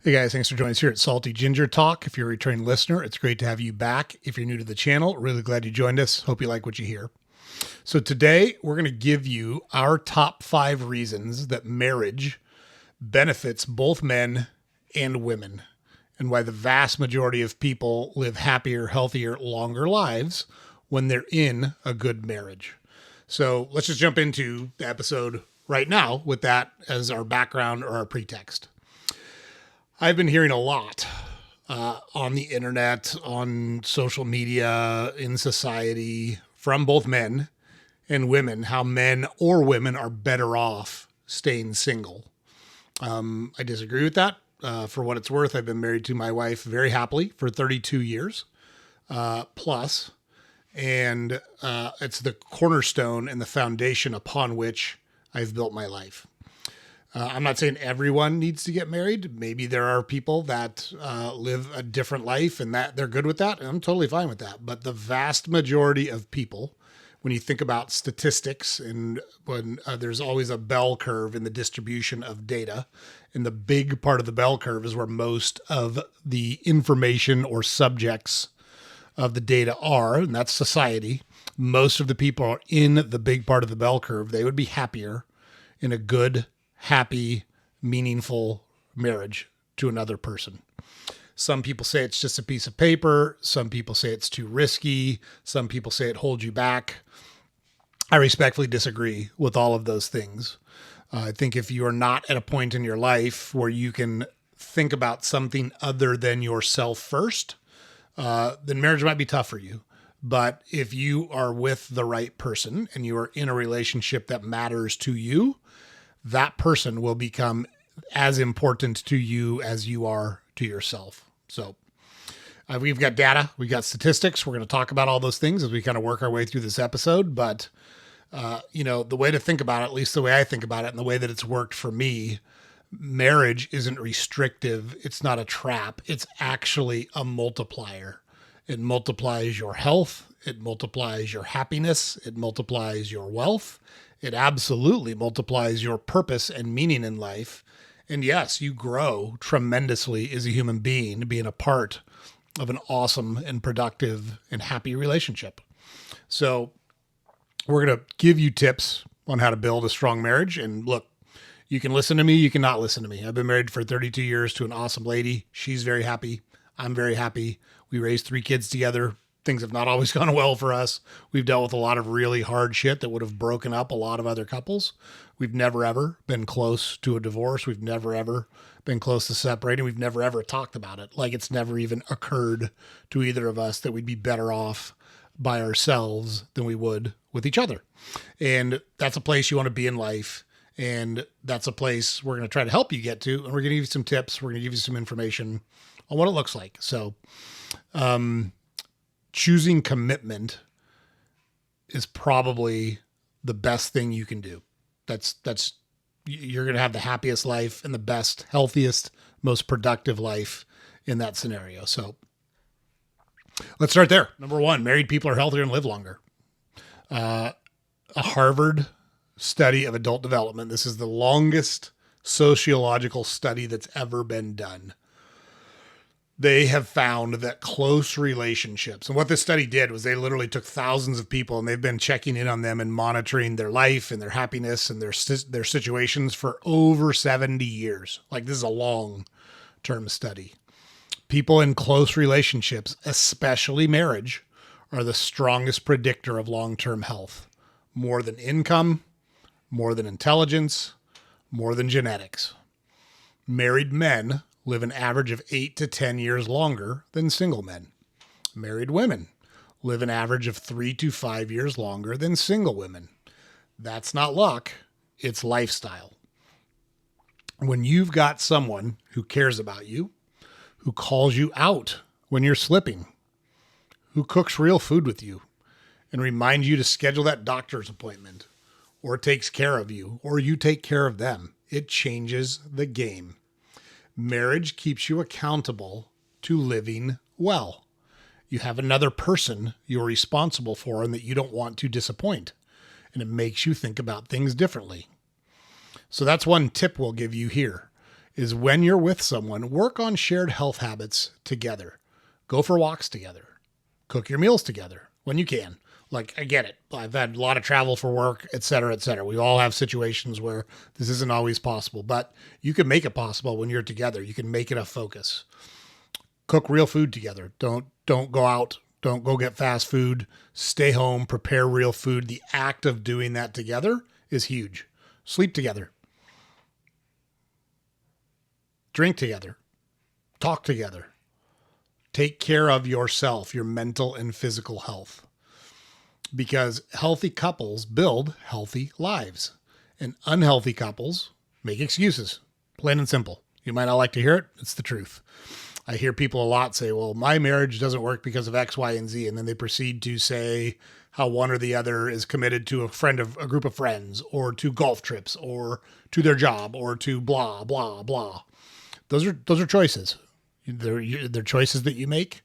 Hey guys, thanks for joining us here at Salty Ginger Talk. If you're a returning listener, it's great to have you back. If you're new to the channel, really glad you joined us. Hope you like what you hear. So today we're going to give you our top 5 reasons that marriage benefits both men and women, and why the vast majority of people live happier, healthier, longer lives when they're in a good marriage. So let's just jump into the episode right now with that as our background or our pretext. I've been hearing a lot on the internet, on social media, in society, from both men and women, how men or women are better off staying single. I disagree with that. For what it's worth, I've been married to my wife very happily for 32 years plus, and it's the cornerstone and the foundation upon which I've built my life. I'm not saying everyone needs to get married. Maybe there are people that live a different life and that they're good with that. And I'm totally fine with that. But the vast majority of people, when you think about statistics and when there's always a bell curve in the distribution of data, and the big part of the bell curve is where most of the information or subjects of the data are, and that's society. Most of the people are in the big part of the bell curve. They would be happier in a good, happy, meaningful marriage to another person. Some people say it's just a piece of paper. Some people say it's too risky. Some people say it holds you back. I respectfully disagree with all of those things. I think if you are not at a point in your life where you can think about something other than yourself first, then marriage might be tough for you. But if you are with the right person and you are in a relationship that matters to you, that person will become as important to you as you are to yourself. So we've got data, we've got statistics. We're going to talk about all those things as we kind of work our way through this episode. But, the way to think about it, at least the way I think about it and the way that it's worked for me, marriage isn't restrictive. It's not a trap. It's actually a multiplier. It multiplies your health. It multiplies your happiness. It multiplies your wealth. It absolutely multiplies your purpose and meaning in life. And yes, you grow tremendously as a human being, being a part of an awesome and productive and happy relationship. So we're going to give you tips on how to build a strong marriage. And look, you can listen to me, you cannot listen to me. I've been married for 32 years to an awesome lady. She's very happy. I'm very happy. We raised 3 kids together. Things have not always gone well for us. We've dealt with a lot of really hard shit that would have broken up a lot of other couples. We've never, ever been close to a divorce. We've never, ever been close to separating. We've never, ever talked about it. Like it's never even occurred to either of us that we'd be better off by ourselves than we would with each other. And that's a place you want to be in life. And that's a place we're going to try to help you get to. And we're going to give you some tips. We're going to give you some information on what it looks like. So, choosing commitment is probably the best thing you can do. You're going to have the happiest life and the best, healthiest, most productive life in that scenario. So let's start there. Number 1, married people are healthier and live longer. A Harvard study of adult development. This is the longest sociological study that's ever been done. They have found that close relationships, and what this study did was they literally took thousands of people and they've been checking in on them and monitoring their life and their happiness and their situations for over 70 years. Like this is a long-term study. People in close relationships, especially marriage, are the strongest predictor of long-term health. More than income, more than intelligence, more than genetics. Married men live an average of 8 to 10 years longer than single men. Married women live an average of 3 to 5 years longer than single women. That's not luck, it's lifestyle. When you've got someone who cares about you, who calls you out when you're slipping, who cooks real food with you and reminds you to schedule that doctor's appointment, or takes care of you, or you take care of them, it changes the game. Marriage keeps you accountable to living well. You have another person you're responsible for and that you don't want to disappoint. And it makes you think about things differently. So that's one tip we'll give you here is when you're with someone, work on shared health habits together. Go for walks together. Cook your meals together when you can. Like, I get it. I've had a lot of travel for work, et cetera, et cetera. We all have situations where this isn't always possible, but you can make it possible when you're together. You can make it a focus. Cook real food together. Don't go out. Don't go get fast food. Stay home, prepare real food. The act of doing that together is huge. Sleep together. Drink together. Talk together. Take care of yourself, your mental and physical health. Because healthy couples build healthy lives. And unhealthy couples make excuses. Plain and simple. You might not like to hear it. It's the truth. I hear people a lot say, well, my marriage doesn't work because of X, Y, and Z. And then they proceed to say how one or the other is committed to a group of friends, or to golf trips, or to their job, or to blah, blah, blah. Those are choices. They're choices that you make.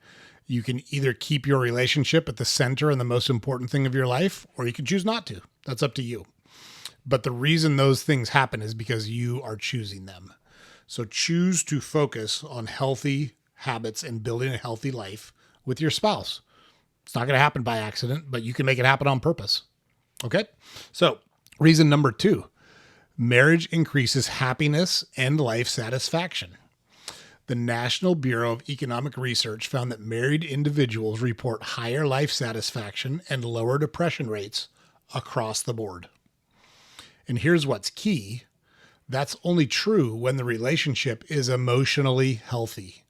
You can either keep your relationship at the center and the most important thing of your life, or you can choose not to. That's up to you. But the reason those things happen is because you are choosing them. So choose to focus on healthy habits and building a healthy life with your spouse. It's not going to happen by accident, but you can make it happen on purpose. Okay? So reason number 2, marriage increases happiness and life satisfaction. The National Bureau of Economic Research found that married individuals report higher life satisfaction and lower depression rates across the board. And here's what's key. That's only true when the relationship is emotionally healthy.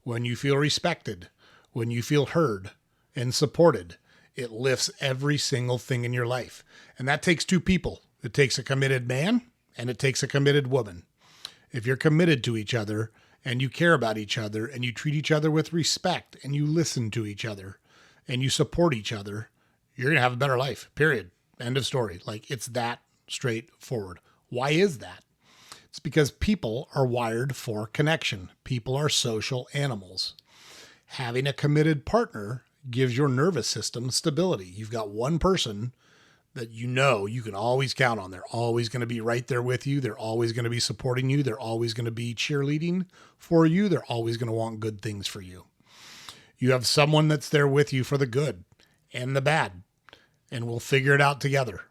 When you feel respected, when you feel heard and supported, it lifts every single thing in your life. And that takes 2 people. It takes a committed man and it takes a committed woman. If you're committed to each other and you care about each other and you treat each other with respect and you listen to each other and you support each other, you're going to have a better life, period. End of story. Like, it's that straightforward. Why is that? It's because people are wired for connection. People are social animals. Having a committed partner gives your nervous system stability. You've got one person that you know you can always count on. They're always going to be right there with you. They're always going to be supporting you. They're always going to be cheerleading for you. They're always going to want good things for you. You have someone that's there with you for the good and the bad, and we'll figure it out together.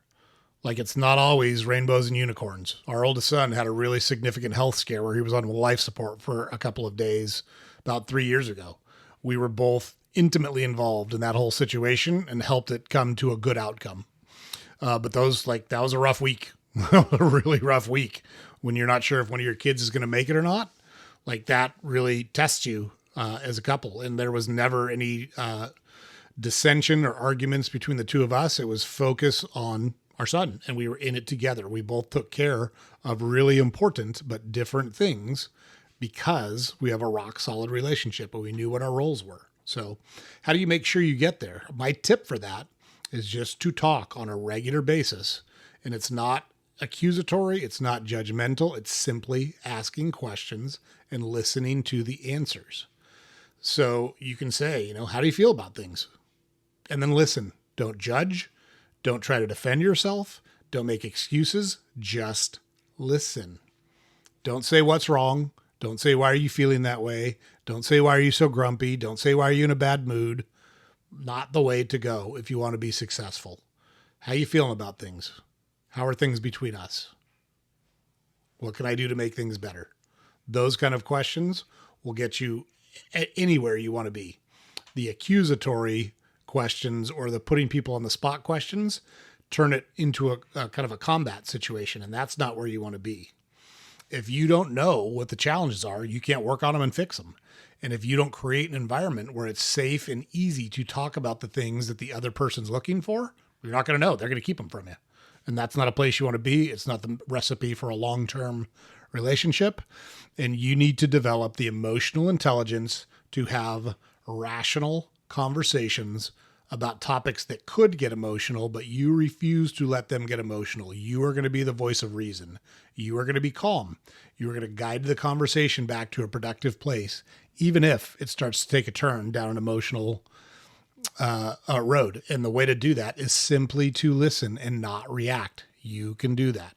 Like, it's not always rainbows and unicorns. Our oldest son had a really significant health scare where he was on life support for a couple of days about 3 years ago. We were both intimately involved in that whole situation and helped it come to a good outcome. But that was a rough week, a really rough week when you're not sure if one of your kids is going to make it or not. Like, that really tests you as a couple. And there was never any dissension or arguments between the 2 of us. It was focus on our son, and we were in it together. We both took care of really important but different things because we have a rock solid relationship, and we knew what our roles were. So how do you make sure you get there? My tip for that is just to talk on a regular basis. And it's not accusatory. It's not judgmental. It's simply asking questions and listening to the answers. So you can say, how do you feel about things? And then listen. Don't judge. Don't try to defend yourself. Don't make excuses. Just listen. Don't say what's wrong. Don't say, why are you feeling that way? Don't say, why are you so grumpy? Don't say, why are you in a bad mood? Not the way to go if you want to be successful. How you feeling about things? How are things between us? What can I do to make things better? Those kind of questions will get you anywhere you want to be. The accusatory questions or the putting people on the spot questions turn it into a kind of a combat situation, and that's not where you want to be. If you don't know what the challenges are, you can't work on them and fix them. And if you don't create an environment where it's safe and easy to talk about the things that the other person's looking for, you're not going to know. They're going to keep them from you. And that's not a place you want to be. It's not the recipe for a long-term relationship. And you need to develop the emotional intelligence to have rational conversations about topics that could get emotional, but you refuse to let them get emotional. You are going to be the voice of reason. You are going to be calm. You are going to guide the conversation back to a productive place, even if it starts to take a turn down an emotional road. And the way to do that is simply to listen and not react. You can do that.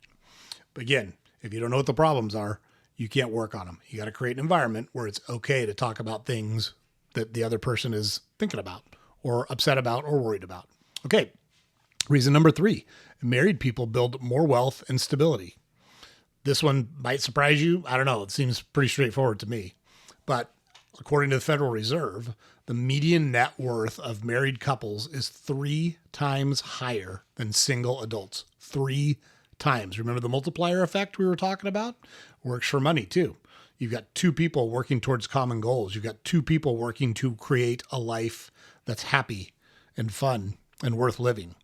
But again, if you don't know what the problems are, you can't work on them. You got to create an environment where it's okay to talk about things that the other person is thinking about or upset about or worried about. Okay. Reason number 3, married people build more wealth and stability. This one might surprise you. I don't know. It seems pretty straightforward to me. But according to the Federal Reserve, the median net worth of married couples is 3 times higher than single adults. 3 times. Remember the multiplier effect we were talking about? Works for money too. You've got 2 people working towards common goals. You've got 2 people working to create a life that's happy and fun and worth living.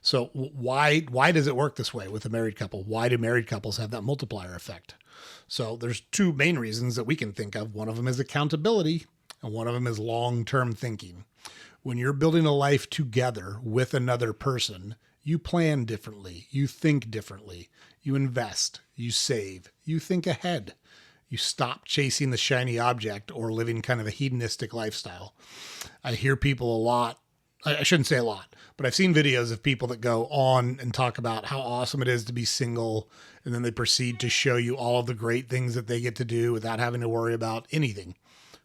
So why does it work this way with a married couple? Why do married couples have that multiplier effect? So there's 2 main reasons that we can think of. One of them is accountability, and one of them is long-term thinking. When you're building a life together with another person, you plan differently, you think differently, you invest, you save, you think ahead. You stop chasing the shiny object or living kind of a hedonistic lifestyle. I hear people a lot. I shouldn't say a lot, but I've seen videos of people that go on and talk about how awesome it is to be single. And then they proceed to show you all of the great things that they get to do without having to worry about anything.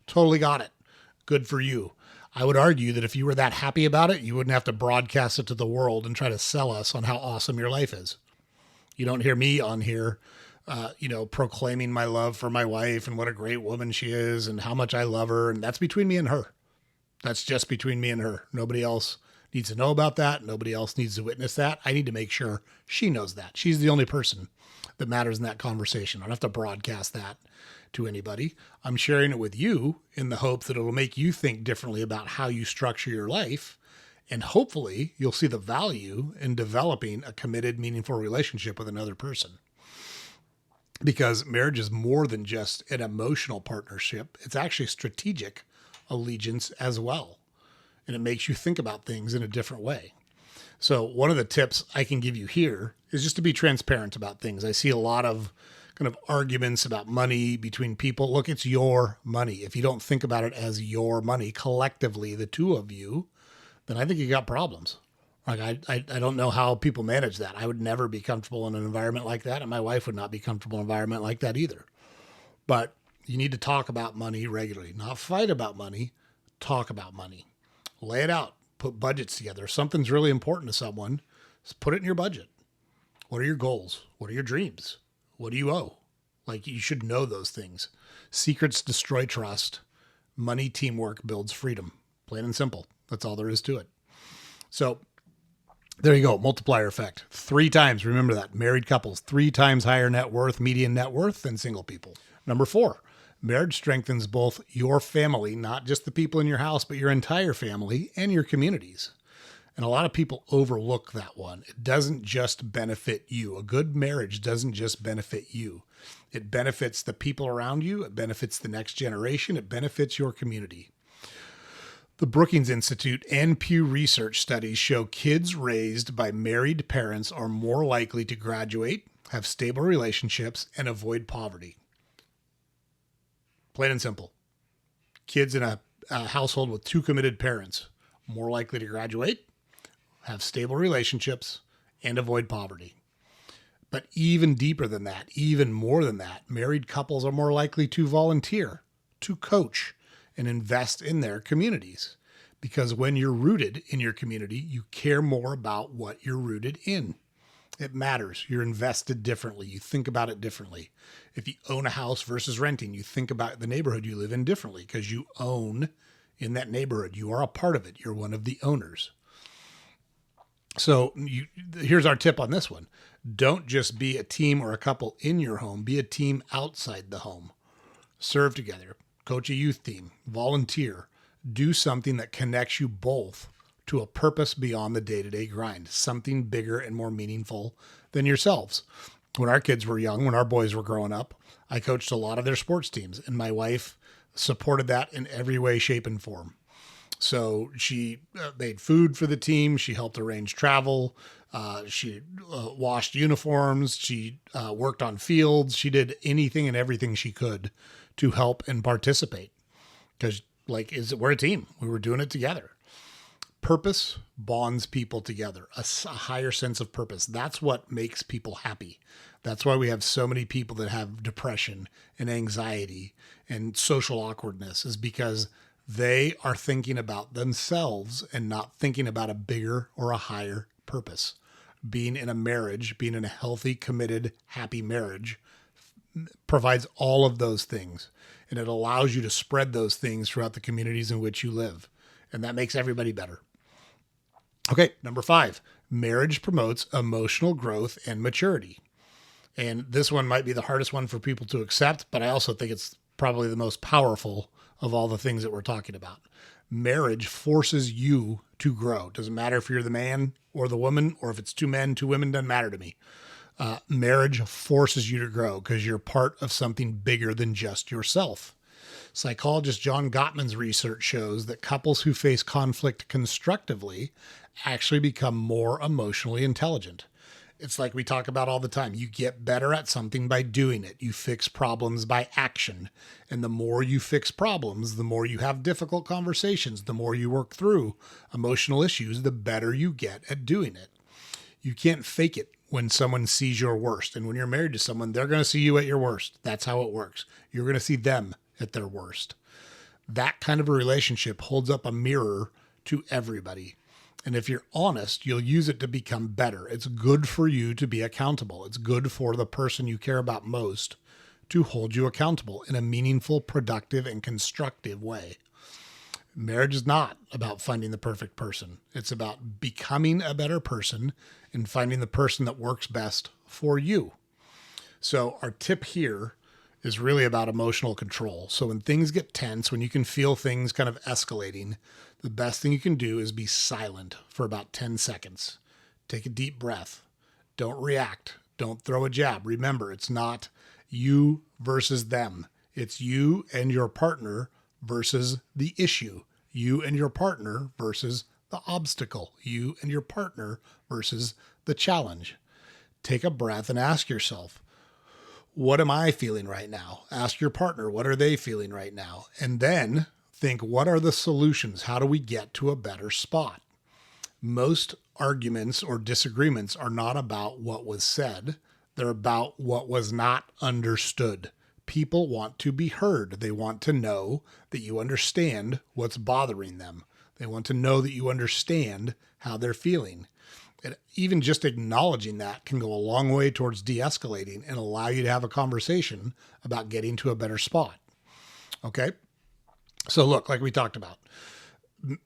Totally got it. Good for you. I would argue that if you were that happy about it, you wouldn't have to broadcast it to the world and try to sell us on how awesome your life is. You don't hear me on here, proclaiming my love for my wife and what a great woman she is and how much I love her. And that's between me and her. That's just between me and her. Nobody else needs to know about that. Nobody else needs to witness that. I need to make sure she knows that. She's the only person that matters in that conversation. I don't have to broadcast that to anybody. I'm sharing it with you in the hope that it will make you think differently about how you structure your life. And hopefully you'll see the value in developing a committed, meaningful relationship with another person. Because marriage is more than just an emotional partnership. It's actually strategic allegiance as well. And it makes you think about things in a different way. So one of the tips I can give you here is just to be transparent about things. I see a lot of kind of arguments about money between people. Look, it's your money. If you don't think about it as your money collectively, the 2 of you, then I think you got problems. Like I don't know how people manage that. I would never be comfortable in an environment like that. And my wife would not be comfortable in an environment like that either. But you need to talk about money regularly, not fight about money, talk about money, lay it out, put budgets together. If something's really important to someone, just put it in your budget. What are your goals? What are your dreams? What do you owe? Like, you should know those things. Secrets destroy trust. Money teamwork builds freedom. Plain and simple. That's all there is to it. So there you go. Multiplier effect. 3 times. Remember that. Married couples, 3 times higher net worth, median net worth than single people. Number 4, marriage strengthens both your family, not just the people in your house, but your entire family and your communities. And a lot of people overlook that one. It doesn't just benefit you. A good marriage doesn't just benefit you. It benefits the people around you. It benefits the next generation. It benefits your community. The Brookings Institute and Pew Research studies show kids raised by married parents are more likely to graduate, have stable relationships, and avoid poverty. Plain and simple. Kids in a household with 2 committed parents, more likely to graduate, have stable relationships, and avoid poverty. But even deeper than that, even more than that, married couples are more likely to volunteer, to coach, and invest in their communities. Because when you're rooted in your community, you care more about what you're rooted in. It matters. You're invested differently. You think about it differently. If you own a house versus renting, you think about the neighborhood you live in differently because you own in that neighborhood. You are a part of it. You're one of the owners. So here's our tip on this one. Don't just be a team or a couple in your home. Be a team outside the home. Serve together. Coach a youth team. Volunteer. Do something that connects you both to a purpose beyond the day-to-day grind. Something bigger and more meaningful than yourselves. When our kids were young, when our boys were growing up, I coached a lot of their sports teams, and my wife supported that in every way, shape, and form. So she made food for the team. She helped arrange travel. She washed uniforms. She worked on fields. She did anything and everything she could to help and participate. Because we're a team. We were doing it together. Purpose bonds people together, a higher sense of purpose. That's what makes people happy. That's why we have so many people that have depression and anxiety and social awkwardness, is because they are thinking about themselves and not thinking about a bigger or a higher purpose. Being in a marriage, being in a healthy, committed, happy marriage provides all of those things. And it allows you to spread those things throughout the communities in which you live. And that makes everybody better. Okay, number 5, marriage promotes emotional growth and maturity. And this one might be the hardest one for people to accept, but I also think it's probably the most powerful of all the things that we're talking about. Marriage forces you to grow. Doesn't matter if you're the man or the woman, or if it's 2 men, 2 women, doesn't matter to me. Marriage forces you to grow because you're part of something bigger than just yourself. Psychologist John Gottman's research shows that couples who face conflict constructively actually become more emotionally intelligent. It's like we talk about all the time. You get better at something by doing it. You fix problems by action. And the more you fix problems, the more you have difficult conversations, the more you work through emotional issues, the better you get at doing it. You can't fake it when someone sees your worst. And when you're married to someone, they're going to see you at your worst. That's how it works. You're going to see them at their worst. That kind of a relationship holds up a mirror to everybody. And if you're honest, you'll use it to become better. It's good for you to be accountable. It's good for the person you care about most to hold you accountable in a meaningful, productive, and constructive way. Marriage is not about finding the perfect person. It's about becoming a better person and finding the person that works best for you. So our tip here is really about emotional control. So when things get tense, when you can feel things kind of escalating, the best thing you can do is be silent for about 10 seconds. Take a deep breath. Don't react. Don't throw a jab. Remember, it's not you versus them. It's you and your partner versus the issue. You and your partner versus the obstacle. You and your partner versus the challenge. Take a breath and ask yourself, what am I feeling right now? Ask your partner, what are they feeling right now? And then think, what are the solutions? How do we get to a better spot? Most arguments or disagreements are not about what was said. They're about what was not understood. People want to be heard. They want to know that you understand what's bothering them. They want to know that you understand how they're feeling. And even just acknowledging that can go a long way towards de-escalating and allow you to have a conversation about getting to a better spot. Okay? So look, like we talked about,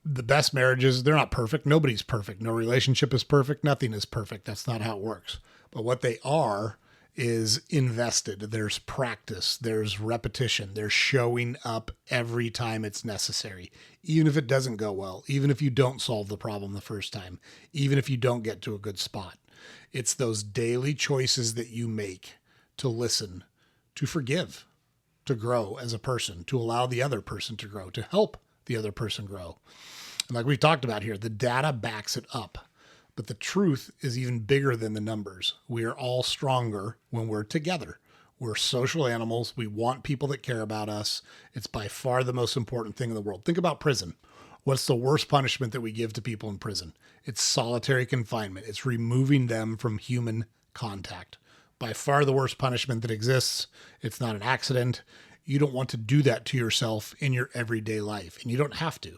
the best marriages, they're not perfect. Nobody's perfect. No relationship is perfect. Nothing is perfect. That's not how it works. But what they are is invested. There's practice. There's repetition. There's showing up every time it's necessary. Even if it doesn't go well, even if you don't solve the problem the first time, even if you don't get to a good spot. It's those daily choices that you make to listen, to forgive, to grow as a person, to allow the other person to grow, to help the other person grow. And like we talked about here, the data backs it up. But the truth is even bigger than the numbers. We are all stronger when we're together. We're social animals. We want people that care about us. It's by far the most important thing in the world. Think about prison. What's the worst punishment that we give to people in prison? It's solitary confinement. It's removing them from human contact. By far the worst punishment that exists. It's not an accident. You don't want to do that to yourself in your everyday life, and you don't have to.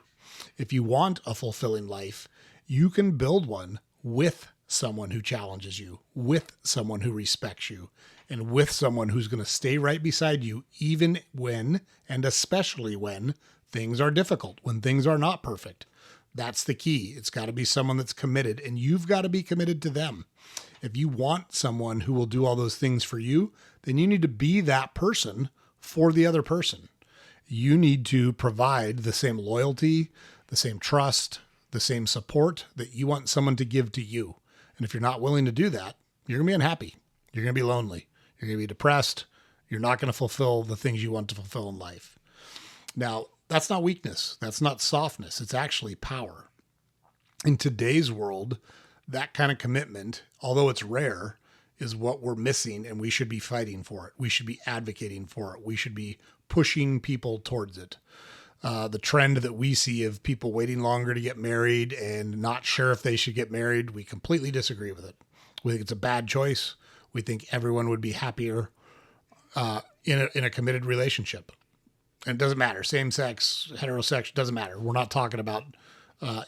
If you want a fulfilling life, you can build one with someone who challenges you, with someone who respects you, and with someone who's going to stay right beside you, even when, and especially when, things are difficult, when things are not perfect. That's the key. It's got to be someone that's committed, and you've got to be committed to them. If you want someone who will do all those things for you, then you need to be that person for the other person. You need to provide the same loyalty, the same trust, the same support that you want someone to give to you. And if you're not willing to do that, you're going to be unhappy. You're going to be lonely. You're going to be depressed. You're not going to fulfill the things you want to fulfill in life. Now, that's not weakness. That's not softness. It's actually power. In today's world, that kind of commitment, although it's rare, is what we're missing, and we should be fighting for it. We should be advocating for it. We should be pushing people towards it. The trend that we see of people waiting longer to get married and not sure if they should get married, we completely disagree with it. We think it's a bad choice. We think everyone would be happier in a committed relationship. And it doesn't matter, same sex, heterosexual, doesn't matter. We're not talking about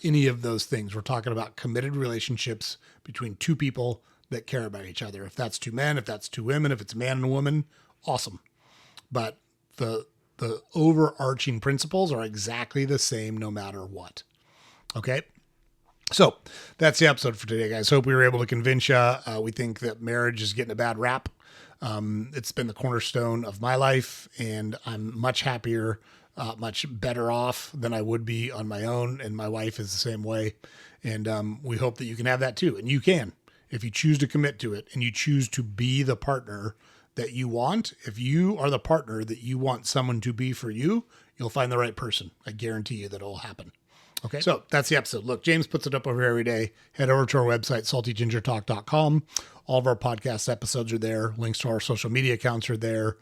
any of those things. We're talking about committed relationships between two people that care about each other. If that's two men, if that's two women, if it's a man and a woman, awesome. But the overarching principles are exactly the same no matter what. Okay? So that's the episode for today, guys. Hope we were able to convince you. We think that marriage is getting a bad rap. It's been the cornerstone of my life, and I'm much happier, much better off than I would be on my own. And my wife is the same way. And we hope that you can have that too. And you can, if you choose to commit to it and you choose to be the partner that you want. If you are the partner that you want someone to be for you, you'll find the right person. I guarantee you that it'll happen. Okay. So that's the episode. Look, James puts it up over here every day. Head over to our website, saltygingertalk.com. All of our podcast episodes are there. Links to our social media accounts are there.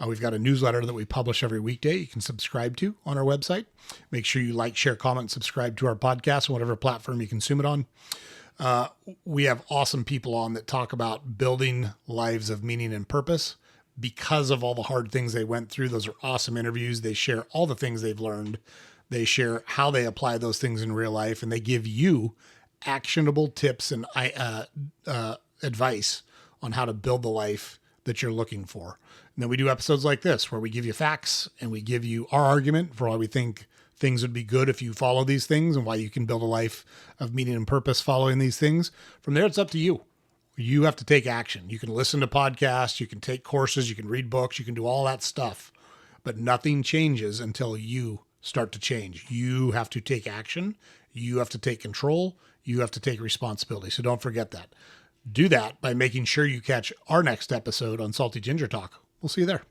We've got a newsletter that we publish every weekday. You can subscribe to on our website. Make sure you like, share, comment, subscribe to our podcast on whatever platform you consume it on. We have awesome people on that talk about building lives of meaning and purpose because of all the hard things they went through. Those are awesome interviews. They share all the things they've learned. They share how they apply those things in real life, and they give you actionable tips and advice on how to build the life that you're looking for. And then we do episodes like this where we give you facts and we give you our argument for why we think things would be good if you follow these things and why you can build a life of meaning and purpose following these things. From there, it's up to you. You have to take action. You can listen to podcasts, you can take courses, you can read books, you can do all that stuff, but nothing changes until you start to change. You have to take action. You have to take control. You have to take responsibility. So don't forget that. Do that by making sure you catch our next episode on Salty Ginger Talk. We'll see you there.